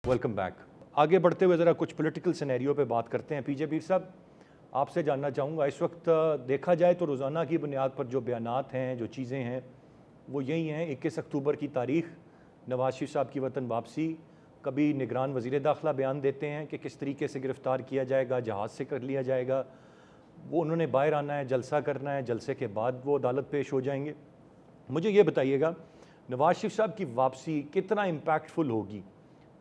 Welcome back. आगे बढ़ते हुए ज़रा कुछ पॉलिटिकल सिनेरियो पे बात करते हैं। पीजे पीर साहब, आपसे जानना चाहूँगा, इस वक्त देखा जाए तो रोज़ाना की बुनियाद पर जो बयानात हैं, जो चीज़ें हैं, वो यही हैं। 21 अक्टूबर की तारीख़, नवाज शरीफ साहब की वतन वापसी। कभी निगरान वज़ीर दाखिला बयान देते हैं कि किस तरीके से गिरफ़्तार किया जाएगा, जहाज़ से कर लिया जाएगा। वो उन्होंने बाहर आना है, जलसा करना है, जलसे के बाद वो अदालत पेश हो जाएंगे। मुझे ये बताइएगा, नवाज शरीफ साहब की वापसी कितना इम्पैक्टफुल होगी?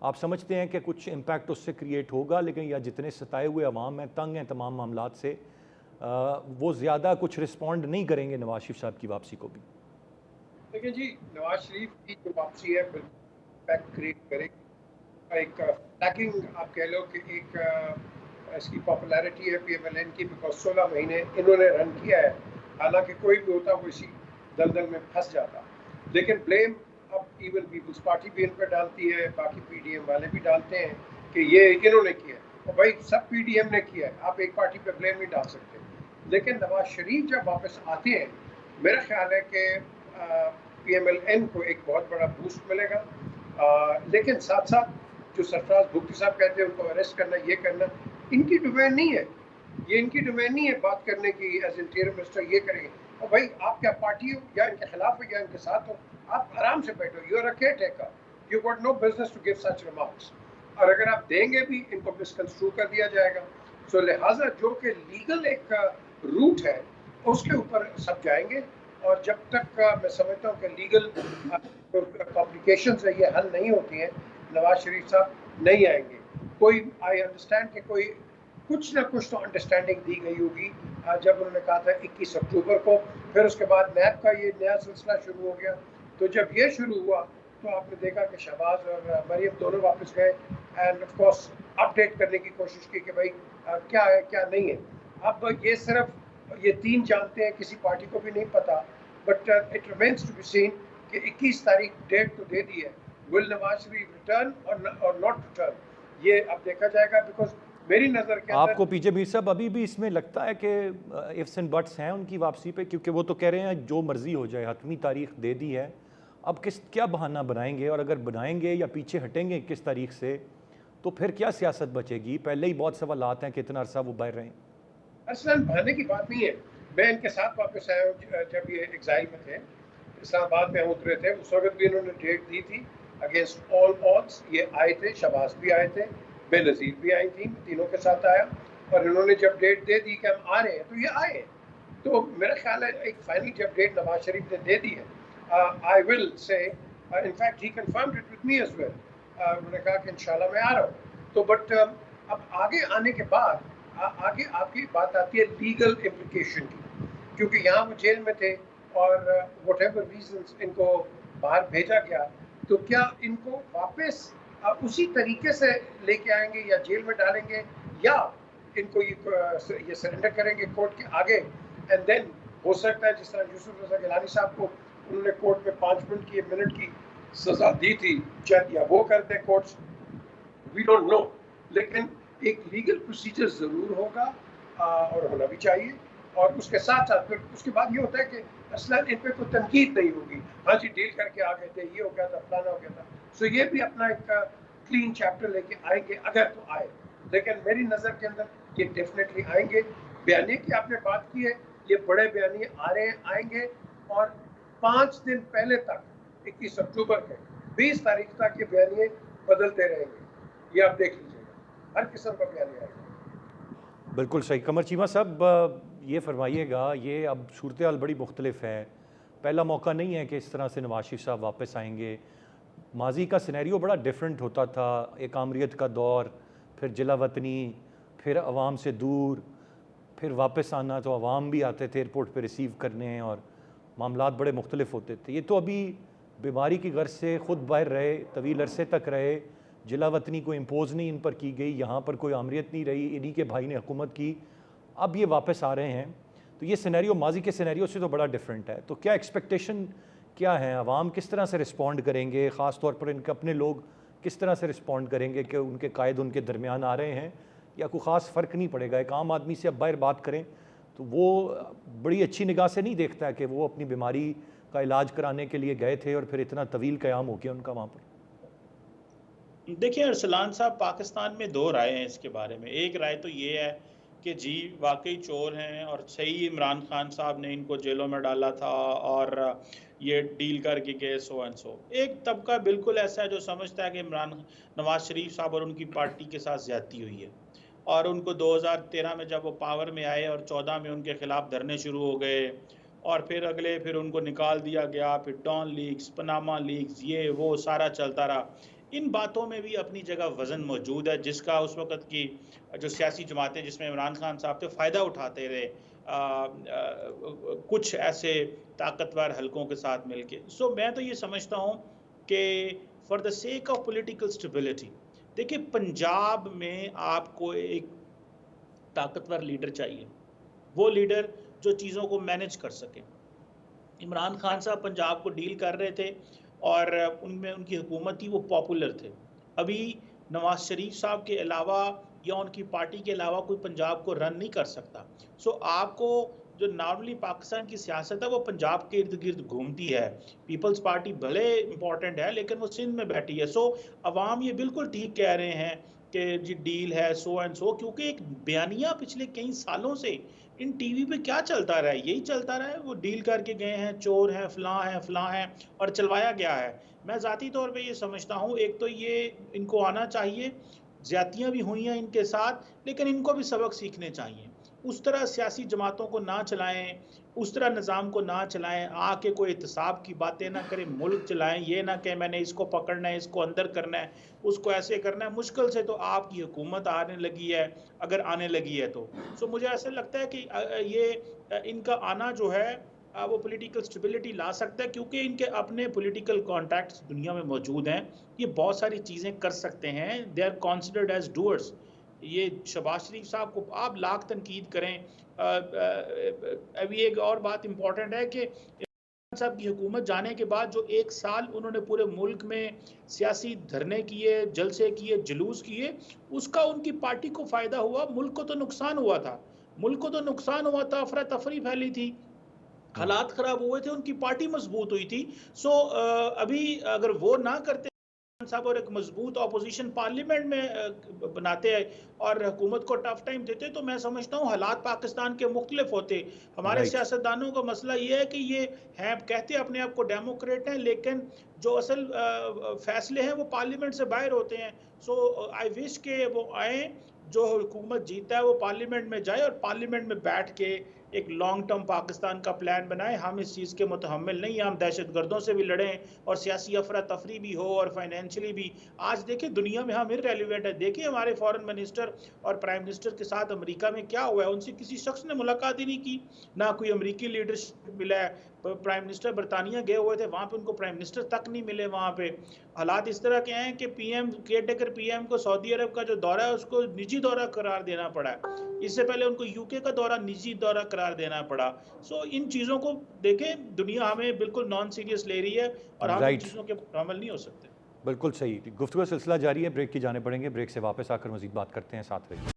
आप समझते हैं कि कुछ इम्पैक्ट उससे क्रिएट होगा, लेकिन या जितने सताए हुए अवाम हैं, तंग हैं तमाम मामलात से, वो ज़्यादा कुछ रिस्पॉन्ड नहीं करेंगे नवाज शरीफ साहब की वापसी को भी? देखिए जी, नवाज शरीफ की जो वापसी है बिल्कुल इम्पैक्ट क्रिएट करेगी। एक टैगिंग आप कह लो कि एक इसकी पॉपुलैरिटी है पीएमएलएन की, बिकॉज 16 महीने इन्होंने रन किया है। हालांकि कोई भी होता वो इसी दलदल में फंस जाता, लेकिन ब्लेम अब इवन पीपल्स पार्टी भी इन पर डालती है, बाकी पीडीएम वाले भी डालते हैं कि ये इन्होंने किया है। और भाई सब पीडीएम ने किया है, आप एक पार्टी पे ब्लेम नहीं डाल सकते। लेकिन नवाज शरीफ जब वापस आते हैं, मेरा ख्याल है कि पीएमएलएन को एक बहुत बड़ा बूस्ट मिलेगा। लेकिन साथ साथ जो सरफराज भुगती साहब कहते हैं उनको अरेस्ट करना, ये करना इनकी डोमेन नहीं है। ये इनकी डोमेन नहीं है बात करने की एज इंटीरियर मिनिस्टर ये करेंगे। और भाई आप क्या पार्टी हो, या इनके खिलाफ हो या इनके साथ हो, आप आराम से बैठो। You are a caretaker, you got no business to give such remarks. और अगर आप देंगे भी, इनको मिसकंस्ट्रू कर दिया जाएगा। सो लिहाजा जो कि लीगल एक रूट है उसके ऊपर सब जाएंगे। और जब तक मैं समझता हूँ कि लीगल कॉम्प्लिकेशंस है ये हल नहीं होती हैं, नवाज शरीफ साहब नहीं आएंगे। कोई आई अंडरस्टैंड कि कोई कुछ ना कुछ तो अंडरस्टैंडिंग दी गई होगी जब उन्होंने कहा था 21 अक्टूबर को। फिर उसके बाद नैब का ये नया सिलसिला शुरू हो गया। तो जब ये शुरू हुआ तो आपने देखा कि शहबाज और मरियम दोनों वापस गए एंड ऑफ कोर्स अपडेट करने की कोशिश की कि भाई क्या है क्या नहीं है। अब ये सिर्फ ये तीन जानते हैं, किसी पार्टी को भी नहीं पता। But it remains to be seen कि 21 तारीख डेट तो दे दी है। विल नवाज शरीफ रिटर्न और नॉट रिटर्न, ये अब देखा जाएगा। बिकॉज मेरी नज़र के अंदर आपको पीजे मीर साहब अभी भी इसमें लगता है कि इफ्स एंड बट्स हैं उनकी वापसी पे? क्योंकि वो तो कह रहे हैं जो मर्जी हो जाए, हतमी तारीख दे दी है, अब किस क्या बहाना बनाएंगे? और अगर बनाएंगे या पीछे हटेंगे किस तारीख से, तो फिर क्या सियासत बचेगी? पहले ही बहुत सवालात हैं, कितना अरसा वो बाहर रहें। असल बहाने की बात नहीं है। मैं इनके साथ वापस आया हूँ जब ये एग्जाइल में थे, इस्लामाबाद में उतरे थे, उस वक्त भी इन्होंने डेट दी थी अगेंस्ट ऑल ऑड्स। ये आए थे, शहबाज भी आए थे, बेनज़ीर भी आई थी, तीनों के साथ आया। और इन्होंने जब डेट दे दी कि हम आ रहे हैं, तो ये आए। तो मेरा ख्याल है एक फाइनल जब डेट नवाज शरीफ ने दे दी है, I will say in fact he confirmed it with me as well. उन्होंने कहा कि इंशाल्लाह मैं आ रहा हूँ। तो बट अब आगे आने के बाद आगे आपकी बात आती है लीगल इम्प्लीकेशन की, क्योंकि यहाँ वो जेल में थे और वट एवर रीजंस इनको बाहर भेजा गया। तो क्या इनको वापस उसी तरीके से लेके आएंगे या जेल में डालेंगे, या इनको ये सरेंडर करेंगे कोर्ट के आगे। एंड देन हो सकता है जिस तरह यूसुफ रजा गिलानी साहब को उन्होंने कोर्ट में 5 मिनट की सजा दी थी, शायद या वो कर दें कोर्ट्स, वी डोंट नो। लेकिन एक लीगल प्रोसीजर जरूर होगा और होना भी चाहिए। और उसके साथ साथ फिर उसके बाद ये होता है कि असलन इन पे कोई तनकीद नहीं होगी। हाँ जी, डील करके आ गए थे, ये हो गया था, फलाना हो गया था। सो ये भी अपना एक क्लीन चैप्टर लेके आएंगे अगर तो आए। लेकिन मेरी नज़र के अंदर ये डेफिनेटली आएंगे। बयानी की आपने बात की है, ये बड़े बयानी आ रहे हैं, आएंगे। और 5 दिन पहले तक 21 अक्टूबर के 20 तारीख तक ये बयानी बदलते रहेंगे। ये आप देख लीजिएगा, हर किस्म का बयान आएगा। बिल्कुल सही। कमर चीमा साहब, ये फरमाइएगा, ये अब सूरत हाल बड़ी मुख्तलिफ है। पहला मौका नहीं है कि इस तरह से नवाज शरीफ साहब वापस आएंगे। माजी का सिनेरियो बड़ा डिफरेंट होता था, एक आमरीत का दौर, फिर जिला वतनी, फिर अवाम से दूर, फिर वापस आना। तो अवाम भी आते थे एयरपोर्ट पे रिसीव करने, और मामलात बड़े मुख्तलिफ होते थे। ये तो अभी बीमारी की गर्ज से ख़ुद बाहर रहे, तवील अरसे तक रहे, जिला वतनी को इम्पोज़ नहीं इन पर की गई, यहाँ पर कोई आमरीत नहीं रही, इन्हीं के भाई ने हुकूमत की, अब ये वापस आ रहे हैं। तो ये सिनेरियो माजी के सिनेरियो से तो बड़ा डिफरेंट है। तो क्या एक्सपेक्टेशन क्या है? अवाम किस तरह से रिस्पॉन्ड करेंगे? ख़ास तौर पर इनके अपने लोग किस तरह से रिस्पॉन्ड करेंगे कि उनके कायद उनके दरमियान आ रहे हैं, या कोई ख़ास फ़र्क नहीं पड़ेगा? एक आम आदमी से अब बाहर बात करें तो वो बड़ी अच्छी निगाह से नहीं देखता है कि वो अपनी बीमारी का इलाज कराने के लिए गए थे और फिर इतना तवील क़याम हो गया उनका वहाँ पर। देखिए अरसलान साहब, पाकिस्तान में दो राय हैं इसके बारे में। एक राय तो ये है कि जी वाकई चोर हैं और सही इमरान खान साहब ने इनको जेलों में डाला था और ये डील करके गए सो एंड सो। एक तबका बिल्कुल ऐसा है जो समझता है कि इमरान नवाज शरीफ साहब और उनकी पार्टी के साथ ज्यादती हुई है और उनको 2013 में जब वो पावर में आए और 14 में उनके खिलाफ धरने शुरू हो गए और फिर उनको निकाल दिया गया, फिर डॉन लीक्स, पनामा लीक्स, ये वो सारा चलता रहा। इन बातों में भी अपनी जगह वजन मौजूद है, जिसका उस वक्त की जो सियासी जमातें जिसमें इमरान खान साहब थे फ़ायदा उठाते रहे कुछ ऐसे ताकतवर हलकों के साथ मिलके। सो मैं तो ये समझता हूँ कि for the sake of political stability, देखिए पंजाब में आपको एक ताकतवर लीडर चाहिए, वो लीडर जो चीज़ों को मैनेज कर सके। इमरान खान साहब पंजाब को डील कर रहे थे और उनमें उनकी हुकूमत थी, वो पॉपुलर थे। अभी नवाज शरीफ साहब के अलावा या उनकी पार्टी के अलावा कोई पंजाब को रन नहीं कर सकता। सो आपको जो नॉर्मली पाकिस्तान की सियासत है वो पंजाब के इर्द गिर्द घूमती है। पीपल्स पार्टी भले इंपॉर्टेंट है लेकिन वो सिंध में बैठी है। सो अवाम ये बिल्कुल ठीक कह रहे हैं कि जी डील है सो एंड सो, क्योंकि एक बयानिया पिछले कई सालों से इन टीवी पे क्या चलता रहा है, यही चलता रहा है, वो डील करके गए हैं, चोर हैं, फलां हैं और चलवाया गया है। मैं ज़ाती तौर पे ये समझता हूँ, एक तो ये इनको आना चाहिए, ज़्यादतियाँ भी हुई हैं इनके साथ लेकिन इनको भी सबक सीखने चाहिए। उस तरह सियासी जमातों को ना चलाएं, उस तरह निज़ाम को ना चलाएं, आके कोई एहतसाब की बातें ना करें, मुल्क चलाएं। ये ना कहें मैंने इसको पकड़ना है, इसको अंदर करना है, उसको ऐसे करना है। मुश्किल से तो आपकी हुकूमत आने लगी है, अगर आने लगी है तो। सो मुझे ऐसा लगता है कि इनका आना जो है वो पॉलिटिकल स्टेबिलिटी ला सकता है, क्योंकि इनके अपने पॉलिटिकल कॉन्टैक्ट्स दुनिया में मौजूद हैं। ये बहुत सारी चीज़ें कर सकते हैं, they are considered as doers. ये शहबाज शरीफ साहब को आप लाख तनकीद करें, अभी एक और बात इम्पॉर्टेंट है कि साहब की हुकूमत जाने के बाद जो 1 साल उन्होंने पूरे मुल्क में सियासी धरने किए, जलसे किए, जुलूस किए, उसका उनकी पार्टी को फ़ायदा हुआ, मुल्क को तो नुकसान हुआ था। मुल्क को तो नुकसान हुआ था, अफरा तफरी फैली थी, हालात ख़राब हुए थे, उनकी पार्टी मजबूत हुई थी। सो अभी अगर वो ना करते साहब और एक मजबूत अपोजिशन पार्लियामेंट में बनाते हैं और हुकूमत को टफ टाइम देते, तो मैं समझता हूँ हालात पाकिस्तान के मुख्तलिफ होते। हमारे राइट। सियासतदानों का मसला ये है कि ये हैं, कहते अपने आप को डेमोक्रेट हैं, लेकिन जो असल फैसले हैं वो पार्लियामेंट से बाहर होते हैं। सो आई विश के वो आए, जो हुकूमत जीता है वो पार्लियामेंट में जाए और पार्लियामेंट में बैठ के एक लॉन्ग टर्म पाकिस्तान का प्लान बनाए। हम इस चीज़ के मुतहम्मिल नहीं, हम दहशत गर्दों से भी लड़ें और सियासी अफरा तफरी भी हो और फाइनेंशियली भी। आज देखिए दुनिया में हम इररेलेवेंट है। देखिए हमारे फॉरेन मिनिस्टर और प्राइम मिनिस्टर के साथ अमेरिका में क्या हुआ है, उनसे किसी शख्स ने मुलाकात ही नहीं की, ना कोई अमेरिकी लीडरशिप मिला है। प्राइम मिनिस्टर बरतानिया गए हुए थे, वहाँ पे उनको प्राइम मिनिस्टर तक नहीं मिले। वहाँ पे हालात इस तरह के हैं कि पीएम केयरटेकर पीएम को सऊदी अरब का जो दौरा है उसको निजी दौरा करार देना पड़ा है। इससे पहले उनको यूके का दौरा निजी दौरा करार देना पड़ा। सो इन चीज़ों को देखें, दुनिया हमें बिल्कुल नॉन सीरियस ले रही है और हम इन राइट, चीज़ों के मुकम्मल नहीं हो सकते। बिल्कुल सही। गुफ्तगू का सिलसिला जारी है, ब्रेक की जाने पड़ेंगे, ब्रेक से वापस आकर मजीद बात करते हैं, साथ रहिए।